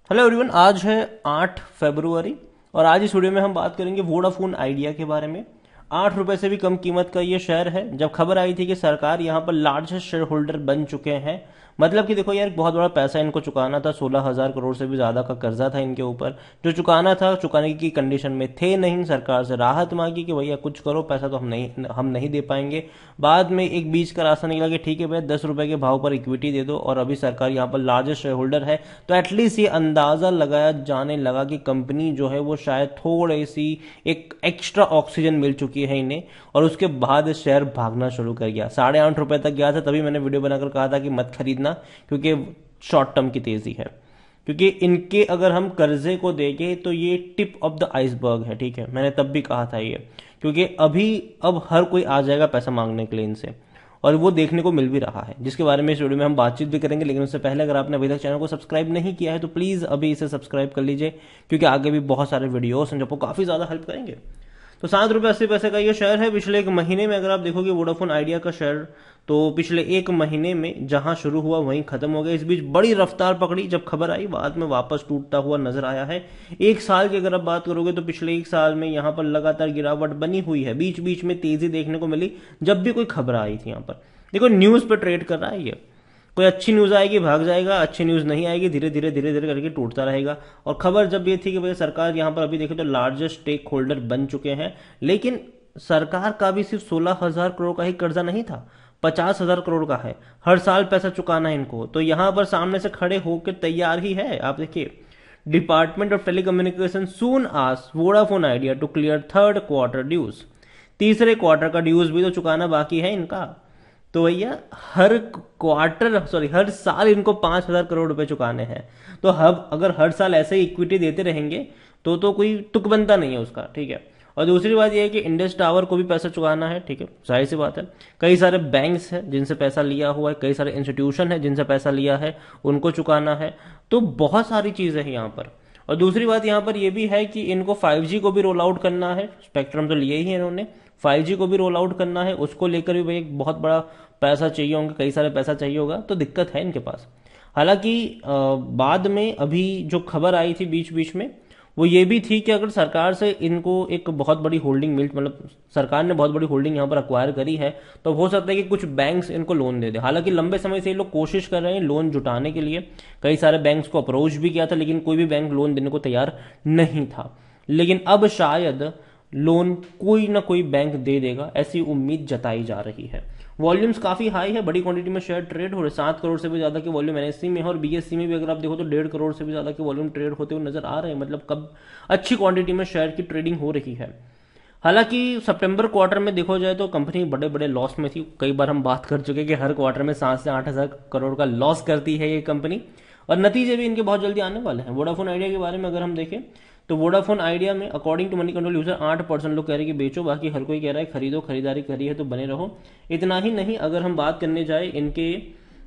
Hello everyone, आज है 8 फरवरी और आज इस वीडियो में हम बात करेंगे वोडाफोन आइडिया के बारे में। 8 रुपए से भी कम कीमत का ये शेयर है। जब खबर आई थी कि सरकार यहाँ पर लार्जेस्ट शेयर होल्डर बन चुके हैं, मतलब कि देखो यार, बहुत बड़ा पैसा इनको चुकाना था। 16,000 करोड़ से भी ज्यादा का कर्जा था इनके ऊपर, जो चुकाना था, चुकाने की कंडीशन में थे नहीं। सरकार से राहत मांगी कि भैया कुछ करो, पैसा तो हम नहीं दे पाएंगे। बाद में एक बीच का रास्ता निकला कि ठीक है भैया, 10 रुपए के भाव पर इक्विटी दे दो, और अभी सरकार यहाँ पर लार्जेस्ट शेयर होल्डर है। तो एटलीस्ट ये अंदाजा लगाया जाने लगा कि कंपनी जो है वो शायद थोड़ी सी एक एक्स्ट्रा ऑक्सीजन मिल चुकी है इन्हें, और उसके बाद शेयर भागना शुरू कर गया। 8.5 रुपए तक गया था, तभी मैंने वीडियो बनाकर कहा था कि मत खरीदना, क्योंकि शॉर्ट टर्म की तेजी है। क्योंकि इनके अगर हम कर्जे को देखें तो ये टिप ऑफ द आइसबर्ग है, ठीक है। मैंने तब भी कहा था ये, क्योंकि अभी अब हर कोई आ जाएगा पैसा मांगने के लिए इनसे, और वो देखने को मिल भी रहा है, जिसके बारे में इस वीडियो में हम बातचीत भी करेंगे। लेकिन उससे पहले अगर आपने अभी तक चैनल को सब्सक्राइब नहीं किया है तो प्लीज अभी इसे सब्सक्राइब कर लीजिए, क्योंकि आगे भी बहुत सारे वीडियोस हैं जो आपको काफी ज्यादा हेल्प करेंगे। तो 7 रुपये 80 पैसे का ये शेयर है। पिछले एक महीने में अगर आप देखोगे वोडाफोन आइडिया का शेयर, तो पिछले एक महीने में जहां शुरू हुआ वहीं खत्म हो गया। इस बीच बड़ी रफ्तार पकड़ी जब खबर आई, बाद में वापस टूटता हुआ नजर आया है। एक साल की अगर आप बात करोगे तो पिछले एक साल में यहां पर लगातार गिरावट बनी हुई है। बीच बीच में तेजी देखने को मिली जब भी कोई खबर आई थी। यहाँ पर देखो, न्यूज पे ट्रेड कर रहा है ये। कोई अच्छी न्यूज आएगी भाग जाएगा, अच्छी न्यूज नहीं आएगी धीरे धीरे करके टूटता रहेगा। और खबर जब ये थी कि भाई सरकार यहाँ पर अभी देखे तो लार्जेस्ट स्टेक होल्डर बन चुके हैं, लेकिन सरकार का भी सिर्फ 16,000 करोड़ का ही कर्जा नहीं था, 50,000 करोड़ का है। हर साल पैसा चुकाना है इनको, तो यहां पर सामने से खड़े होकर तैयार ही है। आप देखिए, department of telecommunication soon asked Vodafone Idea to clear third quarter dues. तीसरे क्वार्टर का ड्यूज भी तो चुकाना बाकी है इनका। तो भैया हर साल इनको 5,000 करोड़ रुपए चुकाने हैं। तो अब अगर हर साल ऐसे ही इक्विटी देते रहेंगे तो कोई तुक बनता नहीं है उसका, ठीक है। और दूसरी बात यह है कि इंडस टावर को भी पैसा चुकाना है, ठीक है, जाहिर सी बात है। कई सारे बैंक्स हैं जिनसे पैसा लिया हुआ है, कई सारे इंस्टीट्यूशन है जिनसे पैसा लिया है, उनको चुकाना है। तो बहुत सारी चीजें हैं यहाँ पर। और दूसरी बात यहाँ पर यह भी है कि इनको 5G को भी रोल आउट करना है। स्पेक्ट्रम तो लिए ही है इन्होंने, 5G को भी रोल आउट करना है। उसको लेकर भी भाई एक बहुत बड़ा पैसा चाहिए होगा, कई सारे पैसा चाहिए होगा, तो दिक्कत है इनके पास। हालांकि बाद में अभी जो खबर आई थी बीच बीच में, वो ये भी थी कि अगर सरकार से इनको एक बहुत बड़ी होल्डिंग मतलब सरकार ने बहुत बड़ी होल्डिंग यहाँ पर अक्वायर करी है, तो हो सकता है कि कुछ बैंक्स इनको लोन दे दे। हालांकि लंबे समय से ये लोग कोशिश कर रहे हैं लोन जुटाने के लिए, कई सारे बैंक्स को अप्रोच भी किया था, लेकिन कोई भी बैंक लोन देने को तैयार नहीं था। लेकिन अब शायद लोन कोई ना कोई बैंक दे देगा, ऐसी उम्मीद जताई जा रही है। वॉल्यूम्स काफी हाई है, बड़ी क्वांटिटी में शेयर ट्रेड हो रहे। 7 करोड़ से भी ज्यादा के वॉल्यूम एनएससी में है, और बीएससी में भी अगर आप देखो तो 1.5 करोड़ से भी ज्यादा के वॉल्यूम ट्रेड होते हुए नजर आ रहे हैं। मतलब कब अच्छी क्वांटिटी में शेयर की ट्रेडिंग हो रही है। हालांकि सितंबर क्वार्टर में देखो जाए तो कंपनी बड़े बड़े लॉस में थी। कई बार हम बात कर चुके हैं कि हर क्वार्टर में 7 से 8,000 करोड़ का लॉस करती है ये कंपनी, और नतीजे भी इनके बहुत जल्दी आने वाले हैं। वोडाफोन आइडिया के बारे में अगर हम देखें तो वोडाफोन आइडिया में according to money control user 8% लोग कह रहे हैं कि बेचो, बाकी हर कोई कह रहा है खरीदो, खरीदारी करी है तो बने रहो। इतना ही नहीं, अगर हम बात करने जाए इनके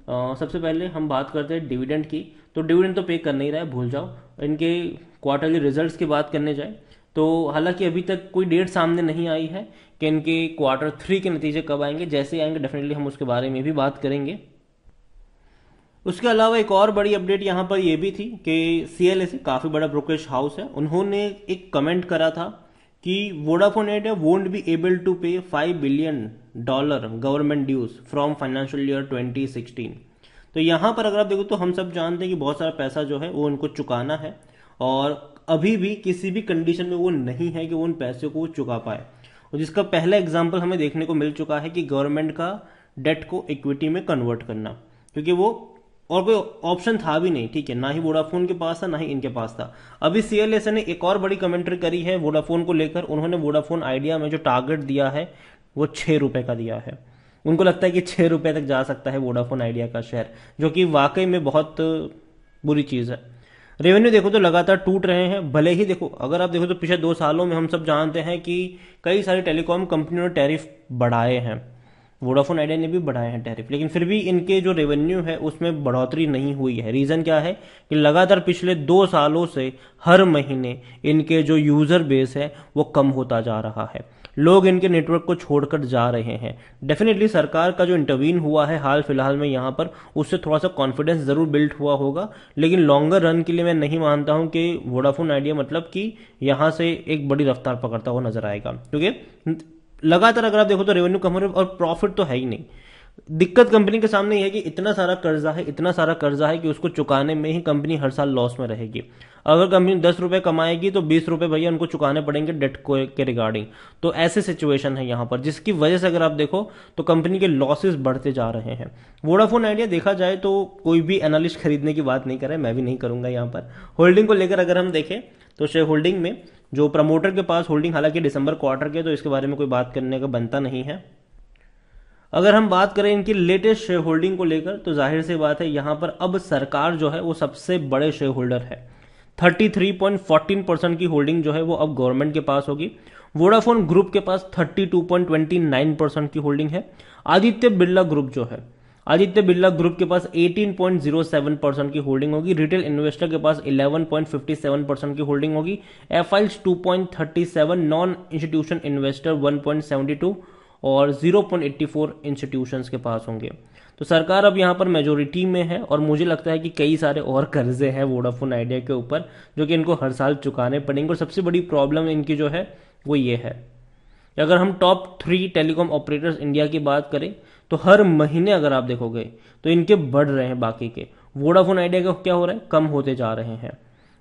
सबसे पहले हम बात करते हैं डिविडेंड की, तो डिविडेंड तो पे कर नहीं रहा है, भूल जाओ। इनके क्वार्टरली रिजल्ट्स की बात करने जाए तो हालांकि अभी तक कोई डेट सामने नहीं आई है कि इनके Q3 के नतीजे कब आएंगे। जैसे आएंगे डेफिनेटली हम उसके बारे में भी बात करेंगे। उसके अलावा एक और बड़ी अपडेट यहाँ पर यह भी थी कि CLSA काफी बड़ा ब्रोकरेज हाउस है, उन्होंने एक कमेंट करा था कि Vodafone Idea won't be able to pay $5 billion government dues from financial year 2016। तो यहां पर अगर आप देखो तो हम सब जानते हैं कि बहुत सारा पैसा जो है वो उनको चुकाना है, और अभी भी किसी भी कंडीशन में वो नहीं है कि वो उन पैसे को चुका पाए। और जिसका पहला एग्जाम्पल हमें देखने को मिल चुका है कि गवर्नमेंट का डेट को इक्विटी में कन्वर्ट करना, क्योंकि वो और कोई ऑप्शन था भी नहीं, ठीक है। ना ही वोडाफोन के पास था, ना ही इनके पास था। अभी CLSA ने एक और बड़ी कमेंट्री करी है वोडाफोन को लेकर। उन्होंने वोडाफोन आइडिया में जो टारगेट दिया है वो 6 रुपए का दिया है। उनको लगता है कि 6 रुपए तक जा सकता है वोडाफोन आइडिया का शेयर, जो कि वाकई में बहुत बुरी चीज है। रेवेन्यू देखो तो लगातार टूट रहे हैं। भले ही देखो, अगर आप देखो तो पिछले 2 सालों में हम सब जानते हैं कि कई सारी टेलीकॉम कंपनियों ने टैरिफ बढ़ाए हैं, वोडाफोन आइडिया ने भी बढ़ाए हैं टैरिफ, लेकिन फिर भी इनके जो रेवेन्यू है उसमें बढ़ोतरी नहीं हुई है। रीजन क्या है कि लगातार पिछले 2 सालों से हर महीने इनके जो यूजर बेस है वो कम होता जा रहा है। लोग इनके नेटवर्क को छोड़कर जा रहे हैं। डेफिनेटली सरकार का जो इंटरवीन हुआ है हाल फिलहाल में यहाँ पर, उससे थोड़ा सा कॉन्फिडेंस जरूर बिल्ड हुआ होगा, लेकिन लॉन्गर रन के लिए मैं नहीं मानता हूं कि वोडाफोन आइडिया मतलब कि यहां से एक बड़ी रफ्तार पकड़ता हुआ नजर आएगा, क्योंकि लगातार अगर आप देखो तो रेवेन्यू कम हो रहा है और प्रॉफिट तो है ही नहीं। दिक्कत कंपनी के सामने यह है कि इतना सारा कर्जा है कि उसको चुकाने में ही कंपनी हर साल लॉस में रहेगी। अगर कंपनी 10 रुपए कमाएगी तो 20 रुपए भैया उनको चुकाने पड़ेंगे डेट को के रिगार्डिंग। तो ऐसे सिचुएशन है यहां पर, जिसकी वजह से अगर आप देखो तो कंपनी के लॉसेस बढ़ते जा रहे हैं। वोडाफोन आइडिया देखा जाए तो कोई भी एनालिस्ट खरीदने की बात नहीं करे, मैं भी नहीं करूंगा यहां पर। होल्डिंग को लेकर अगर हम देखें तो शेयर होल्डिंग में जो प्रमोटर के पास होल्डिंग, हालांकि दिसंबर क्वार्टर के, तो इसके बारे में कोई बात करने का बनता नहीं है। अगर हम बात करें इनकी लेटेस्ट शेयर होल्डिंग को लेकर तो जाहिर सी बात है यहां पर अब सरकार जो है वो सबसे बड़े शेयर होल्डर है। 33.14% की होल्डिंग जो है वो अब गवर्नमेंट के पास होगी। वोडाफोन ग्रुप के पास 32.29% की होल्डिंग है। आदित्य बिरला ग्रुप के पास 18.07% की होल्डिंग होगी। रिटेल इन्वेस्टर के पास 11.57% की होल्डिंग होगी। एफआईल्स 2.37, नॉन इंस्टीट्यूशन इन्वेस्टर 1.72 और 0.84 इंस्टीट्यूशंस के पास होंगे। तो सरकार अब यहां पर मेजोरिटी में है और मुझे लगता है कि कई सारे और कर्जे हैं वोडाफोन आइडिया के ऊपर जो कि इनको हर साल चुकाने पड़ेंगे। और सबसे बड़ी प्रॉब्लम इनकी जो है वो ये है, अगर हम टॉप 3 टेलीकॉम ऑपरेटर्स इंडिया की बात करें तो हर महीने अगर आप देखोगे तो इनके बढ़ रहे हैं बाकी के। वोडाफोन आइडिया का क्या हो रहा है, कम होते जा रहे हैं।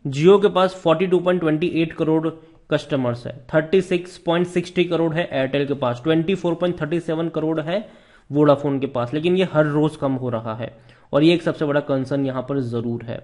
जियो के पास 42.28 करोड़ कस्टमर्स है, 36.60 करोड़ है एयरटेल के पास, 24.37 करोड़ है वोडाफोन के पास, लेकिन ये हर रोज कम हो रहा है और ये एक सबसे बड़ा कंसर्न यहां पर जरूर है।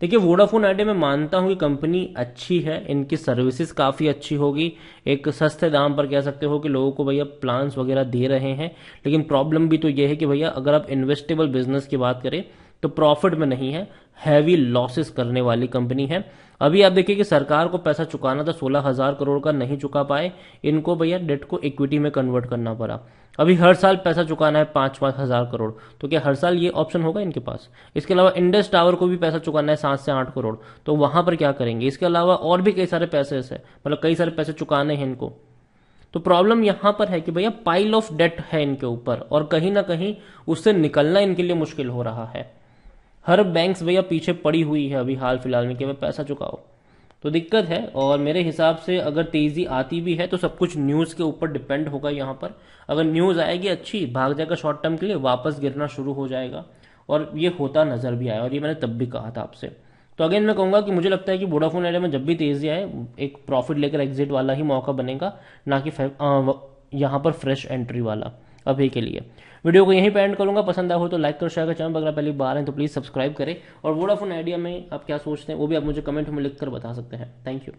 देखिए वोडाफोन आइडिया में मानता हूं कि कंपनी अच्छी है, इनकी सर्विसेज काफी अच्छी होगी, एक सस्ते दाम पर कह सकते हो कि लोगों को भैया प्लान्स वगैरह दे रहे हैं। लेकिन प्रॉब्लम भी तो ये है कि भैया अगर आप इन्वेस्टेबल बिजनेस की बात करें तो प्रॉफिट में नहीं है, हैवी लॉसेस करने वाली कंपनी है। अभी आप देखिए कि सरकार को पैसा चुकाना था 16,000 करोड़ का, नहीं चुका पाए, इनको भैया डेट को इक्विटी में कन्वर्ट करना पड़ा। अभी हर साल पैसा चुकाना है 5-5 हजार करोड़, तो क्या हर साल ये ऑप्शन होगा इनके पास? इसके अलावा इंडस टावर को भी पैसा चुकाना है 7 से 8 करोड़, तो वहां पर क्या करेंगे? इसके अलावा और भी कई सारे पैसे है, मतलब कई सारे पैसे चुकाने हैं इनको। तो प्रॉब्लम यहां पर है कि भैया पाइल ऑफ डेट है इनके ऊपर और कहीं ना कहीं उससे निकलना इनके लिए मुश्किल हो रहा है। हर बैंक्स भैया पीछे पड़ी हुई है अभी हाल फिलहाल में कि भाई पैसा चुकाओ, तो दिक्कत है। और मेरे हिसाब से अगर तेजी आती भी है तो सब कुछ न्यूज के ऊपर डिपेंड होगा। यहाँ पर अगर न्यूज आएगी अच्छी, भाग जाएगा शॉर्ट टर्म के लिए, वापस गिरना शुरू हो जाएगा और ये होता नजर भी आया और ये मैंने तब भी कहा था आपसे। तो अगेन मैं कहूंगा कि मुझे लगता है कि वोडाफोन आइडिया में जब भी तेजी आए एक प्रॉफिट लेकर एग्जिट वाला ही मौका बनेगा, ना कि यहाँ पर फ्रेश एंट्री वाला अभी के लिए। वीडियो को यहीं पे एंड करूंगा, पसंद आया हो तो लाइक करो, शेयर करो, चैनल पर अगर पहली बार हैं तो प्लीज सब्सक्राइब करें और वोडाफोन आइडिया में आप क्या सोचते हैं वो भी आप मुझे कमेंट में लिखकर बता सकते हैं। Thank you.